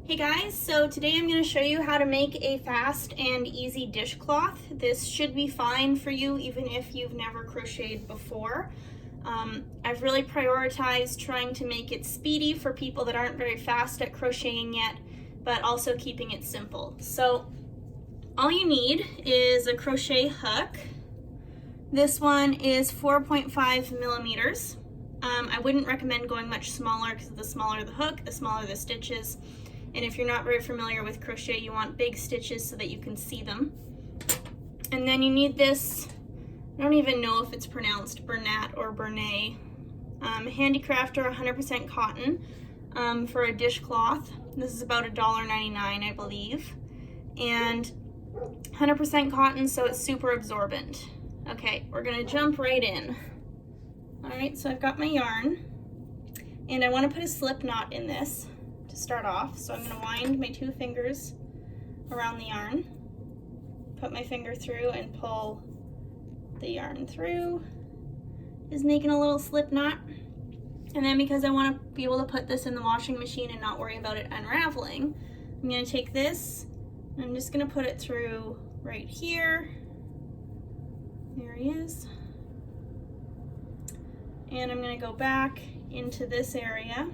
Hey guys, so today I'm going to show you how to make a fast and easy dishcloth. This should be fine for you even if you've never crocheted before. I've really prioritized trying to make it speedy for people that aren't very fast at crocheting yet, but also keeping it simple. So all you need is a crochet hook. This one is 4.5 millimeters. I wouldn't recommend going much smaller because the smaller the hook, the smaller the stitches. And if you're not very familiar with crochet, you want big stitches so that you can see them. And then you need this, I don't even know if it's pronounced Bernat or Bernay, Handicrafter 100% cotton for a dishcloth. This is about $1.99, I believe. And 100% cotton, so it's super absorbent. Okay, we're gonna jump right in. All right, so I've got my yarn, and I wanna put a slip knot in this to start off. So I'm going to wind my 2 fingers around the yarn, put my finger through and pull the yarn through, just making a little slip knot. And then because I want to be able to put this in the washing machine and not worry about it unraveling, I'm going to take this and I'm just going to put it through right here. There he is. And I'm going to go back into this area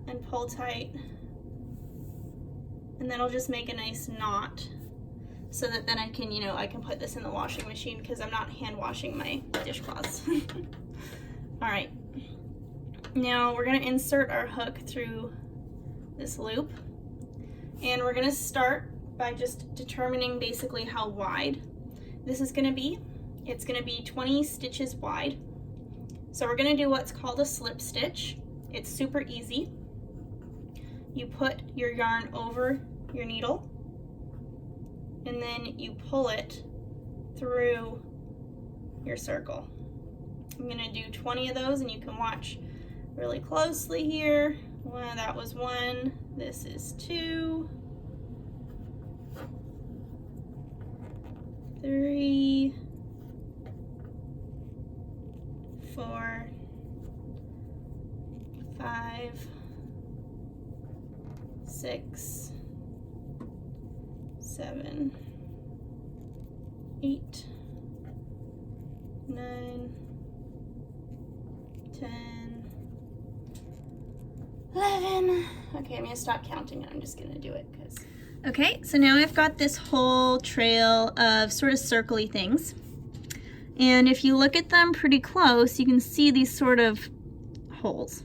and pull tight, and that'll just make a nice knot so that then I can, I can put this in the washing machine because I'm not hand washing my dishcloths. All right, now we're gonna insert our hook through this loop, and we're gonna start by just determining basically how wide this is gonna be. It's gonna be 20 stitches wide. So we're gonna do what's called a slip stitch. It's super easy. You put your yarn over your needle and then you pull it through your circle. I'm gonna do 20 of those and you can watch really closely here. Well, that was 1, this is 2, 3, 4, 5, 6, 7, 8, 9, 10, 11. Okay, I'm gonna stop counting and I'm just gonna do it because. Okay, so now I've got this whole trail of sort of circly things. And if you look at them pretty close, you can see these sort of holes.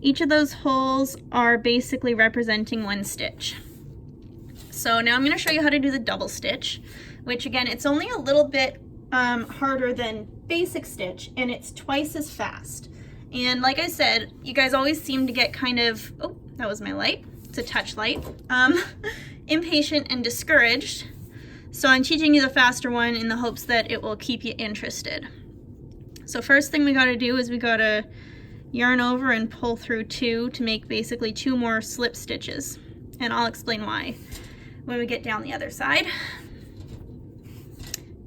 Each of those holes are basically representing 1 stitch. So now I'm going to show you how to do the double stitch, which again, it's only a little bit harder than basic stitch, and it's twice as fast. And like I said, you guys always seem to get kind of, oh, that was my light, it's a touch light, impatient and discouraged. So I'm teaching you the faster one in the hopes that it will keep you interested. So first thing we got to do is we got to yarn over and pull through 2 to make basically 2 more slip stitches, and I'll explain why when we get down the other side.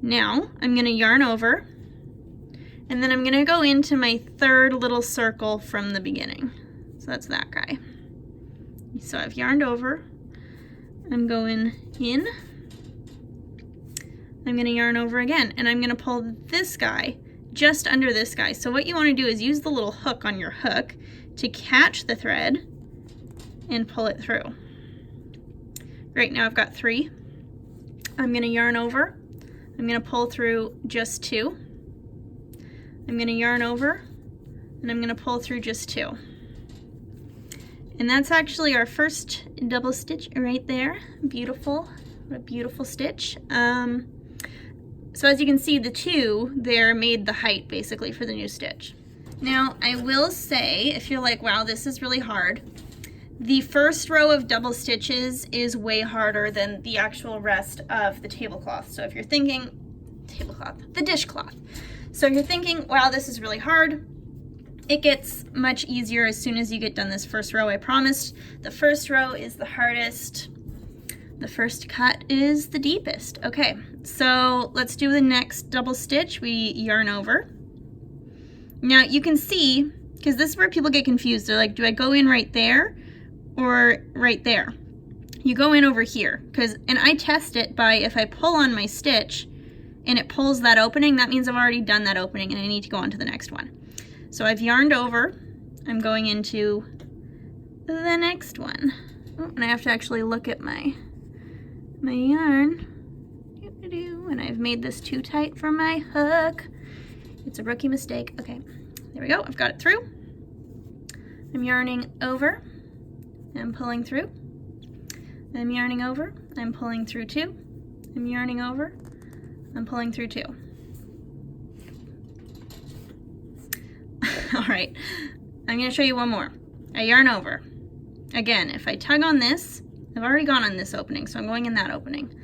Now I'm going to yarn over, and then I'm going to go into my 3rd little circle from the beginning. So that's that guy. So I've yarned over, I'm going in, I'm going to yarn over again, and I'm going to pull this guy just under this guy. So what you want to do is use the little hook on your hook to catch the thread and pull it through. Great, now I've got 3. I'm going to yarn over, I'm going to pull through just 2. I'm going to yarn over, and I'm going to pull through just 2. And that's actually our first double stitch right there. Beautiful, what a beautiful stitch. So as you can see, the 2 there made the height basically for the new stitch. Now I will say, if you're like, wow, this is really hard, the first row of double stitches is way harder than the actual rest of the tablecloth. So if you're thinking, the dishcloth. So if you're thinking, wow, this is really hard, it gets much easier as soon as you get done this first row, I promised. The first row is the hardest. The first cut is the deepest. Okay, so let's do the next double stitch. We yarn over. Now you can see, because this is where people get confused. They're like, do I go in right there or right there. You go in over here, and I test it by if I pull on my stitch and it pulls that opening, that means I've already done that opening and I need to go on to the next one. So I've yarned over, I'm going into the next one. Oh, and I have to actually look at my yarn. And I've made this too tight for my hook. It's a rookie mistake. Okay, there we go, I've got it through. I'm yarning over, I'm pulling through. I'm yarning over, I'm pulling through 2. I'm yarning over, I'm pulling through 2. All right, I'm gonna show you one more. I yarn over. Again, if I tug on this, I've already gone on this opening, so I'm going in that opening.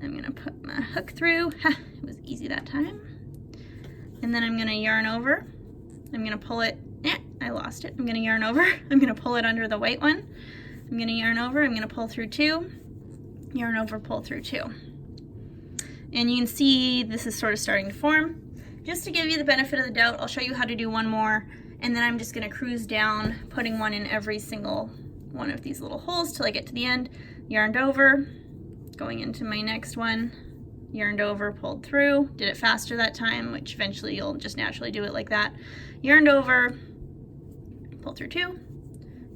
I'm gonna put my hook through. Ha, it was easy that time. And then I'm gonna yarn over. I'm gonna pull it, I lost it. I'm gonna yarn over, I'm gonna pull it under the white one. I'm gonna yarn over, I'm gonna pull through 2, yarn over, pull through 2. And you can see this is sort of starting to form. Just to give you the benefit of the doubt, I'll show you how to do one more, and then I'm just gonna cruise down, putting one in every single one of these little holes till I get to the end. Yarned over, going into my next one, yarned over, pulled through, did it faster that time, which eventually you'll just naturally do it like that. Yarned over, pull through 2,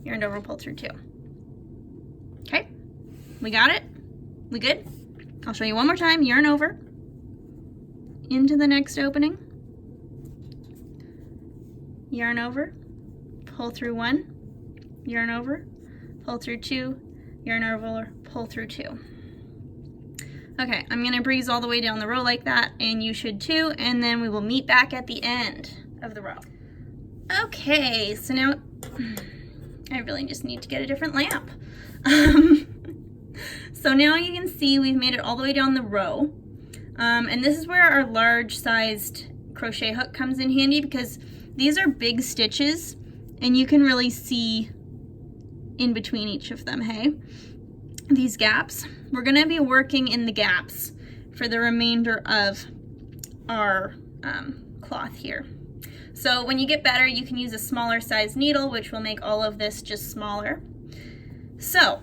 yarned over, pull through 2. Okay, we got it? We good? I'll show you one more time. Yarn over, into the next opening, yarn over, pull through 1, yarn over, pull through 2, yarn over, pull through 2. Okay, I'm gonna breeze all the way down the row like that, and you should too, and then we will meet back at the end of the row. Okay, so now I really just need to get a different lamp. So now you can see we've made it all the way down the row, and this is where our large sized crochet hook comes in handy, because these are big stitches and you can really see in between each of them, hey? These gaps, we're gonna be working in the gaps for the remainder of our cloth here. So when you get better, you can use a smaller size needle, which will make all of this just smaller. So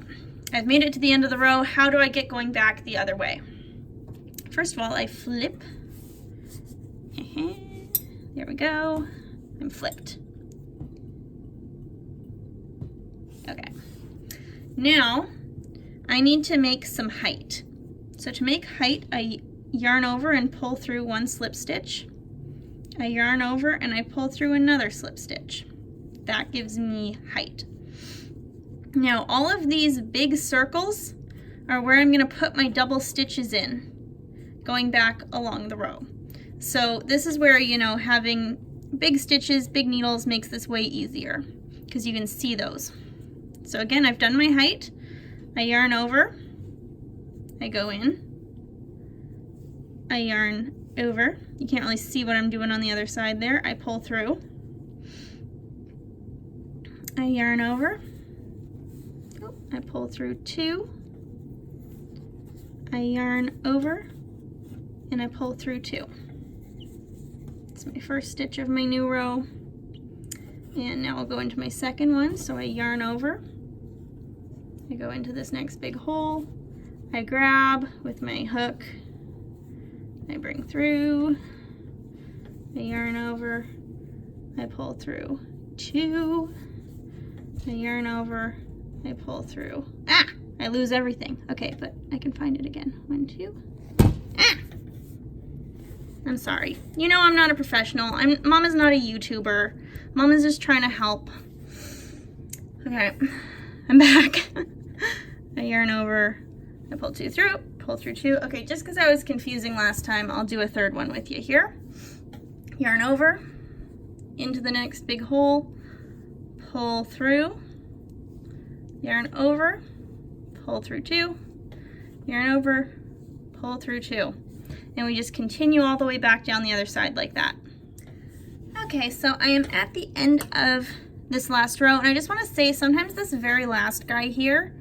I've made it to the end of the row. How do I get going back the other way? First of all, I flip. There we go. I'm flipped. Okay. Now I need to make some height. So to make height, I yarn over and pull through 1 slip stitch. I yarn over and I pull through another slip stitch. That gives me height. Now all of these big circles are where I'm going to put my double stitches in, going back along the row. So this is where, you know, having big stitches, big needles makes this way easier, because you can see those. So again, I've done my height. I yarn over, I go in, I yarn over. You can't really see what I'm doing on the other side there. I pull through, I yarn over, I pull through 2, I yarn over, and I pull through 2. It's my first stitch of my new row. And now I'll go into my second one. So I yarn over, I go into this next big hole, I grab with my hook, I bring through, I yarn over, I pull through 2, I yarn over, I pull through. Ah! I lose everything. Okay, but I can find it again. 1, 2. Ah! I'm sorry. You know I'm not a professional. Mama's not a YouTuber. Mama's just trying to help. Okay, I'm back. I yarn over, I pull 2 through, pull through 2. Okay, just because I was confusing last time, I'll do a third one with you here. Yarn over, into the next big hole, pull through, yarn over, pull through 2, yarn over, pull through 2. And we just continue all the way back down the other side like that. Okay, so I am at the end of this last row, and I just want to say sometimes this very last guy here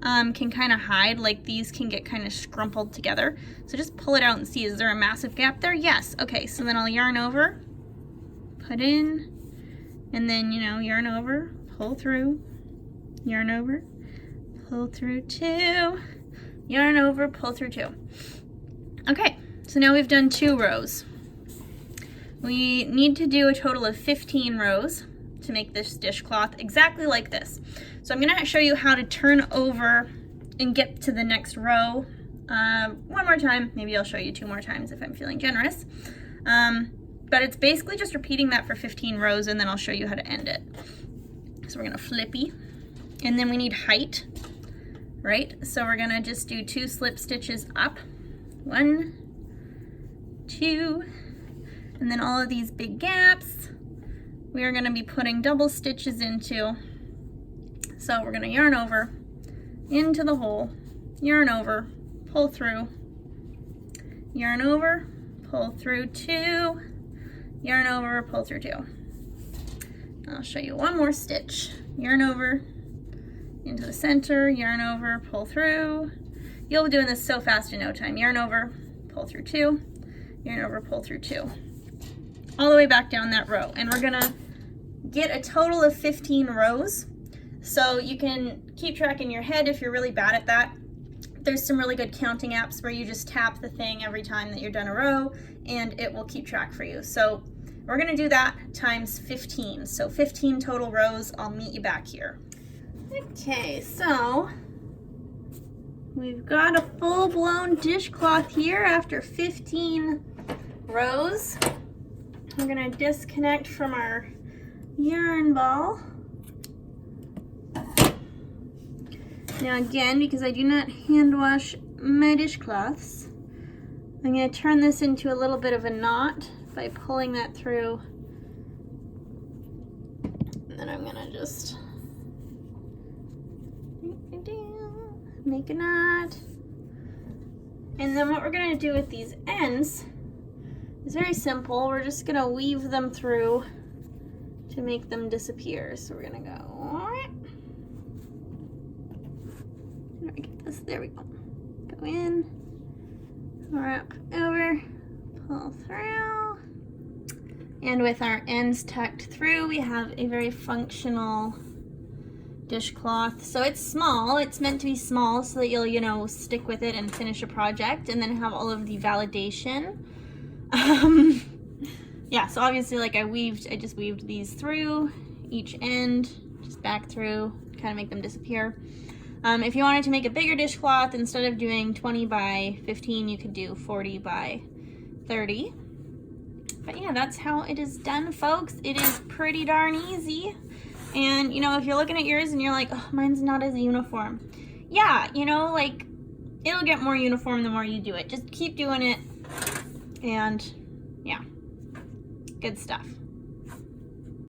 can kind of hide, like these can get kind of scrumpled together. So just pull it out and see, is there a massive gap there? Yes. Okay, so then I'll yarn over, put in, and then, you know, yarn over, pull through, yarn over, pull through 2, yarn over, pull through 2. Okay, so now we've done 2 rows. We need to do a total of 15 rows to make this dishcloth exactly like this. So I'm gonna show you how to turn over and get to the next row one more time. Maybe I'll show you 2 more times if I'm feeling generous. But it's basically just repeating that for 15 rows, and then I'll show you how to end it. So we're gonna flippy, and then we need height, right? So we're gonna just do 2 slip stitches up, 1, 2, and then all of these big gaps we are gonna be putting double stitches into. So we're gonna yarn over into the hole, yarn over, pull through, yarn over, pull through 2, yarn over, pull through 2. I'll show you one more stitch. Yarn over into the center, yarn over, pull through. You'll be doing this so fast in no time. Yarn over, pull through 2, yarn over, pull through 2. All the way back down that row. And we're gonna get a total of 15 rows. So you can keep track in your head if you're really bad at that. There's some really good counting apps where you just tap the thing every time that you're done a row and it will keep track for you. So we're gonna do that times 15. So 15 total rows. I'll meet you back here. Okay, so we've got a full-blown dishcloth here after 15 rows. We're gonna disconnect from our yarn ball. Now again, because I do not hand wash my dishcloths, I'm gonna turn this into a little bit of a knot by pulling that through. And then I'm gonna just make a knot. And then what we're gonna do with these ends is very simple. We're just gonna weave them through to make them disappear. So we're gonna go, there we go. Go in, wrap over, pull through. And with our ends tucked through, we have a very functional dishcloth. So it's small, it's meant to be small so that you'll, you know, stick with it and finish a project and then have all of the validation. Yeah, so obviously like I just weaved these through each end, just back through, kind of make them disappear. If you wanted to make a bigger dishcloth, instead of doing 20 by 15, you could do 40 by 30. But yeah, that's how it is done, folks. It is pretty darn easy. And, you know, if you're looking at yours and you're like, oh, mine's not as uniform. Yeah, you know, like, it'll get more uniform the more you do it. Just keep doing it. And, yeah, good stuff.